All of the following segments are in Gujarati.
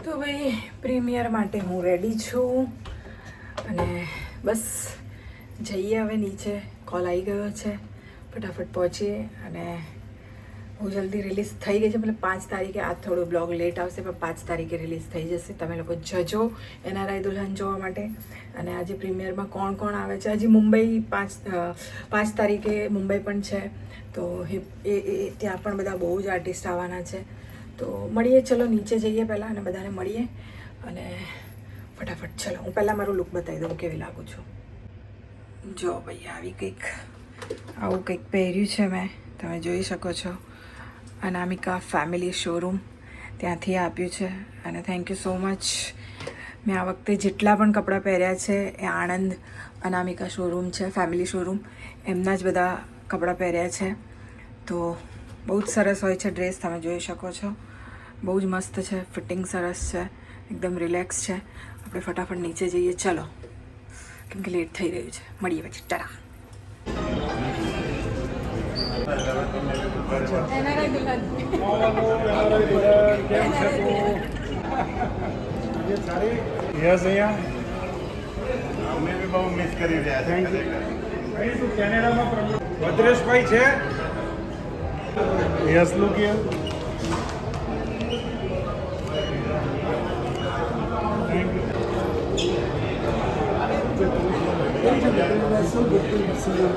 તો ભાઈ પ્રીમિયર માટે હું રેડી છું અને બસ જઈએ હવે નીચે. કોલ આવી ગયો છે, ફટાફટ પહોંચીએ અને હું જલ્દી રિલીઝ થઈ ગઈ છે. મતલબ 5 તારીખે, આ થોડો બ્લોગ લેટ આવશે પણ 5 તારીખે રિલીઝ થઈ જશે. તમે લોકો જજો NRI દુલ્હન જોવા માટે. અને આજે પ્રીમિયરમાં કોણ કોણ આવે છે, હજી મુંબઈ 5 તારીખે મુંબઈ પણ છે, તો એ ત્યાં પણ બધા બહુ જ આર્ટિસ્ટ આવવાના છે. તો મળીએ, ચલો નીચે જઈએ પહેલાં અને બધાને મળીએ અને ફટાફટ ચલો. હું પહેલાં મારું લુક બતાવી દઉં કેવી લાગું છું. જો ભાઈ આવું કંઈક પહેર્યું છે મેં, તમે જોઈ શકો છો. અનામિકા ફેમિલી શોરૂમ ત્યાંથી આપ્યું છે અને થેન્ક યુ સો મચ. મેં આ વખતે જેટલા પણ કપડાં પહેર્યા છે એ આણંદ અનામિકા શોરૂમ છે, ફેમિલી શોરૂમ, એમના જ બધા કપડાં પહેર્યા છે. તો બહુ જ સરસ હોય છે ડ્રેસ, તમે જોઈ શકો છો. બહુ જ મસ્ત છે, ફિટિંગ સરસ છે, એકદમ રિલેક્સ છે. આપણે ફટાફટ નીચે જઈએ ચલો, કેમ કે લેટ થઈ રહ્યું છે. મળીએ પછી, ટાટા. NRI દુલ્હન યસ અહીંયા અમે બી બહુ મિસ કરી રહ્યા છે. કેનેડામાં ભદ્રેશભાઈ છે. Yes look here. so good to see you.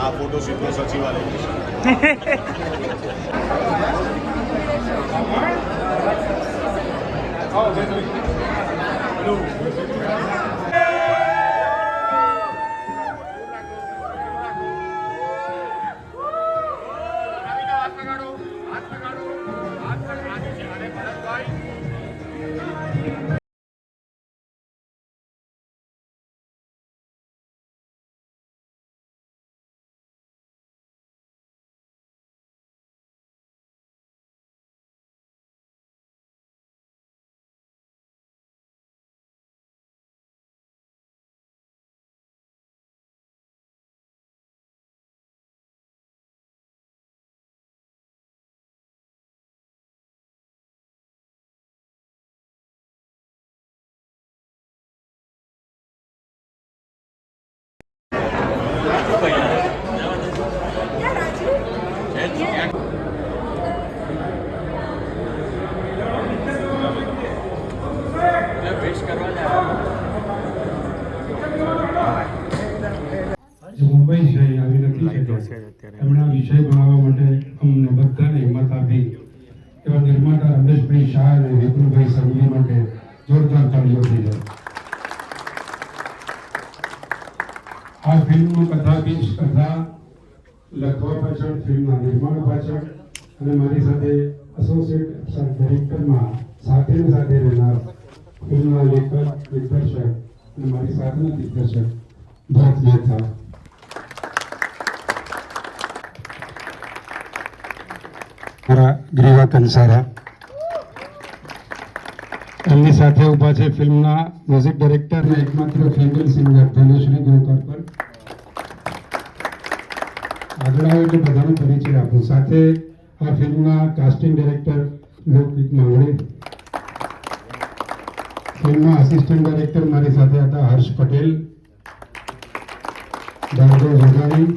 આ ફોટો સીધો સચિવાલય મુંબઈ છે આવી નથી શક્યા. એમના વિષય બનાવવા માટે અમને બધાને હિંમત આપી એવા નિર્માતા રમેશભાઈ શાહ અને વિપુલભાઈ સંઘવી માટે જોરદાર તાળીઓ થઈ જાય. આ ફિલ્મનું કથાબીજ કથા લખવા પાછળ, ફિલ્મના નિર્માણ પાછળ અને મારી સાથે એસોસિએટ ડાયરેક્ટરમાં સાથે રહેનાર ફિલ્મના લેખક, દિગ્દર્શક અને મારી સાથેના દિગ્દર્શક ભરત મહેતા. મારા ગ્રીવા કંસારા, એમની સાથે ઊભા છે ફિલ્મના મ્યુઝિક ડાયરેક્ટર અને એકમાત્ર ફિમેલ સિંગર ધનશ્રી ગોકરકર. આગળ આવે એટલે બધાનો પરિચય આપું. સાથે આ ફિલ્મના કાસ્ટિંગ ડાયરેક્ટર લોકિત માંગણી, ફિલ્મના આસિસ્ટન્ટ ડાયરેક્ટર મારી સાથે હતા હર્ષ પટેલ, ભાર્ગવ વઘાણી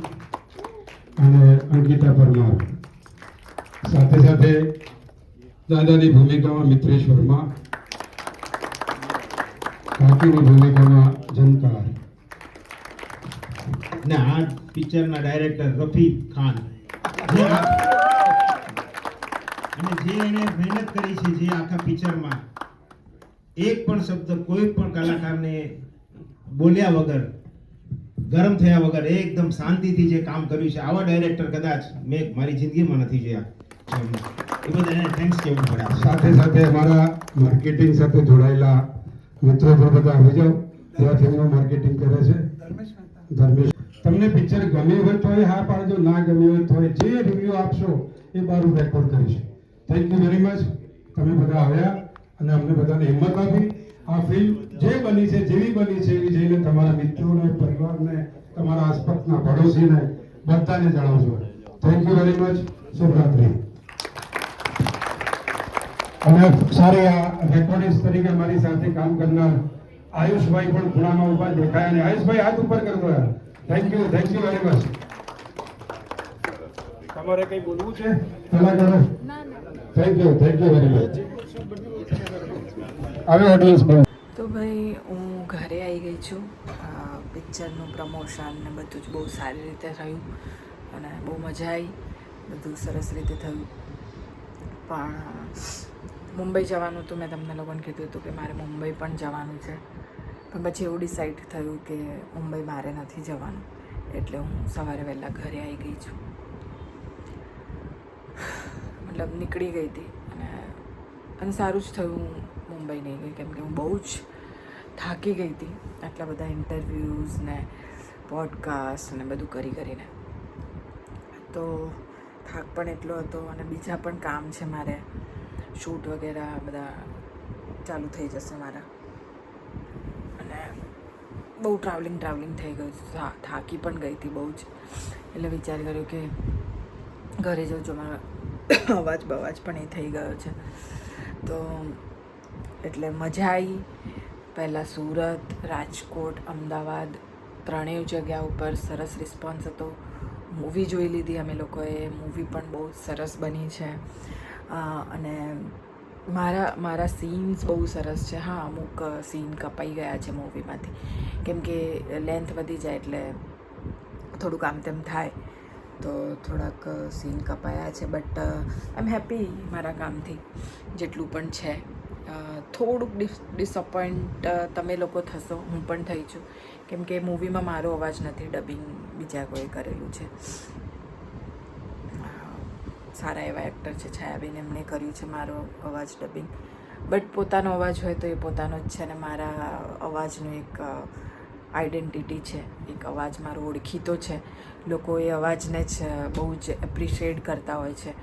અને અંકિતા પરમાર. સાથે સાથે દાદાની ભૂમિકામાં મિત્રેશ વર્મા, કાકીની ભૂમિકામાં જનકાર ને આ પિક્ચરના ડાયરેક્ટર રફીક ખાન. અને જે એને મહેનત કરી છે, જે આખા પિક્ચરમાં એક પણ શબ્દ કોઈ પણ કલાકારને બોલ્યા વગર, ગરમ થયા વગર એકદમ શાંતિથી જે કામ કર્યું છે, આવા ડાયરેક્ટર કદાચ મેં મારી જિંદગીમાં નથી જોયા. એ બધા એને થેન્ક્સ કહેવું પડે. સાથે સાથે અમારા માર્કેટિંગ સાથે જોડાયેલા મિત્રો પણ બધા આવી જાઓ. ત્યાં ફિલ્મનું માર્કેટિંગ કરે છે ધર્મેશ. તમને પિક્ચર ગમ્યું હોય તો હા પાડજો, ના ગમ્યું હોય તો જે રિવ્યુ આપશો એ બારું રેકોર્ડ કરીશ. Thank you very much. તમે બધા આવ્યા અને અમને બધાને હિંમત આપી. આ ફિલ્મ જે બની છે, જેવી બની છે એવી જઈને તમારા મિત્રોને, પરિવારને, તમારા આસપાસના પડોશીને બધાને જણાવજો. Thank you very much. શુભરાત્રિ. અને સારી આ રેકોર્ડિસ્ટ તરીકે મારી સાથે કામ કરનાર આયુષભાઈ પણ ખૂણામાં ઉભા દેખાય. અને આયુષભાઈ હાથ ઉપર કરતો યાર. Thank you very much. તમારે કઈ બોલવું છે કલાકારો? Thank you very much. હવે ઓડિયન્સ બોલ. તો ભાઈ હું ઘરે આવી ગઈ છું. પિક્ચરનું પ્રમોશન ને બધું જ બહુ સારી રીતે થયું અને બહુ મજા આવી. બધું સરસ રીતે થયું. પણ મુંબઈ જવાનું તો મેં તમને લોકોને કીધું હતું કે મારે મુંબઈ પણ જવાનું છે. પણ પછી એવું ડિસાઈડ થયું કે મુંબઈ મારે નથી જવાનું, એટલે હું સવારે વહેલા ઘરે આવી ગઈ છું. મતલબ નીકળી ગઈ હતી અને સારું જ થયું મુંબઈ નહીં ગઈ, કેમ કે હું બહુ જ થાકી ગઈ હતી આટલા બધા ઇન્ટરવ્યૂઝ ને પોડકાસ્ટ ને બધું કરીને. તો થાક પણ એટલો હતો અને બીજા પણ કામ છે મારે, શૂટ વગેરે બધા ચાલુ થઈ જશે મારા. અને બહુ ટ્રાવેલિંગ થઈ ગયું, થાકી પણ ગઈ હતી બહુ જ. એટલે વિચાર કર્યો કે ઘરે જઉં છું. મારો અવાજ પણ એ થઈ ગયો છે. તો એટલે મજા આવી. પહેલાં સુરત, રાજકોટ, અમદાવાદ ત્રણેય જગ્યા ઉપર સરસ રિસ્પોન્સ હતો. મૂવી જોઈ લીધી અમે લોકોએ. મૂવી પણ બહુ સરસ બની છે. અને મારા સીન્સ બહુ સરસ છે. હા, અમુક સીન કપાઈ ગયા છે મૂવીમાંથી, કેમ કે લેન્થ વધી જાય એટલે થોડુંક આમ તેમ થાય, તો થોડાક સીન કપાયા છે. બટ આઈ એમ હેપી મારા કામથી જેટલું પણ છે. થોડુંક ડિસઅપોઇન્ટ તમે લોકો થશો, હું પણ થઈ છું, કેમ કે મૂવીમાં મારો અવાજ નથી, ડબિંગ બીજા કોઈ કરેલું છે. સારા એવા એક્ટર છે, છાયાબેન, એમણે કર્યું છે મારો અવાજ ડબિંગ. બટ પોતાનો અવાજ હોય તો એ પોતાનો જ છે. અને મારા અવાજનું એક આઈડેન્ટિટી છે, એક અવાજ મારો ઓળખીતો છે. લોકો એ અવાજને જ બહુ જ એપ્રિશિએટ કરતા હોય છે.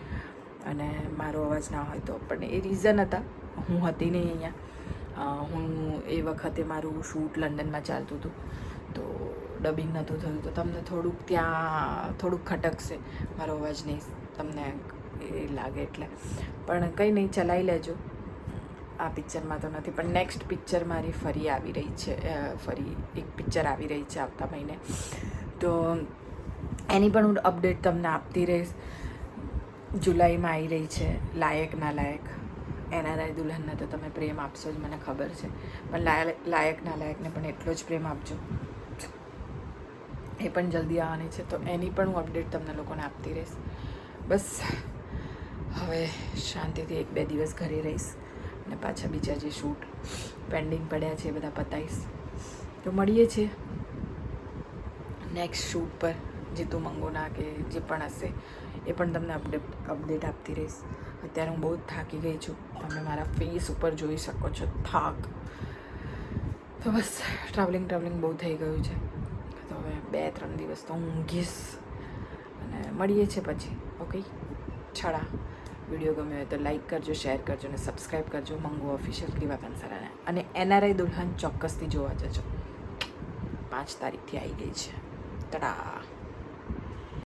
અને મારો અવાજ ના હોય તો પણ એ રીઝન હતા. હું હતી નહીં અહીંયા. હું એ વખતે મારું શૂટ લંડનમાં ચાલતું હતું, તો ડબિંગ નહોતું થયું. તો તમને થોડુંક ખટકશે મારો અવાજ નહીં તમને એ લાગે એટલે. પણ કંઈ નહીં, ચલાવી લેજો. આ પિક્ચરમાં તો નથી, પણ નેક્સ્ટ પિક્ચર મારી ફરી આવી રહી છે. ફરી એક પિક્ચર આવી રહી છે આવતા મહિને, તો એની પણ હું અપડેટ તમને આપતી રહીશ. જુલાઈમાં આવી રહી છે લાયક ના લાયક. એનઆરઆઈ દુલ્હનને તો તમે પ્રેમ આપશો જ, મને ખબર છે, પણ લાયક ના લાયકને પણ એટલો જ પ્રેમ આપજો. એ પણ જલ્દી આવવાની છે, તો એની પણ હું અપડેટ તમને લોકોને આપતી રહીશ. બસ હવે શાંતિથી 1-2 દિવસ ઘરે રહીશ અને પાછા બીજા જે શૂટ પેન્ડિંગ પડ્યા છે એ બધા પતાવીશ. તો મળીએ છીએ નેક્સ્ટ શૂટ પર. જીતુ મંગોના કે જે પણ હશે એ પણ તમને અપડેટ આપતી રહીશ. અત્યારે હું બહુ જ થાકી ગઈ છું, તમે મારા ફેસ ઉપર જોઈ શકો છો થાક. તો બસ ટ્રાવેલિંગ બહુ થઈ ગયું છે, તો હવે 2-3 દિવસ તો હું ઊંઘીશ અને મળીએ છીએ પછી. ઓકે, છડા. વિડીયો ગમ્યો હોય તો લાઈક કરજો, શેર કરજો અને સબસ્ક્રાઈબ કરજો મંગુ ઓફિશિયલ ક્રીવા કંસારાને. અને એનઆરઆઈ દુલ્હન ચોક્કસથી જોવા જજો. 5 તારીખથી આવી ગઈ છે. તડા.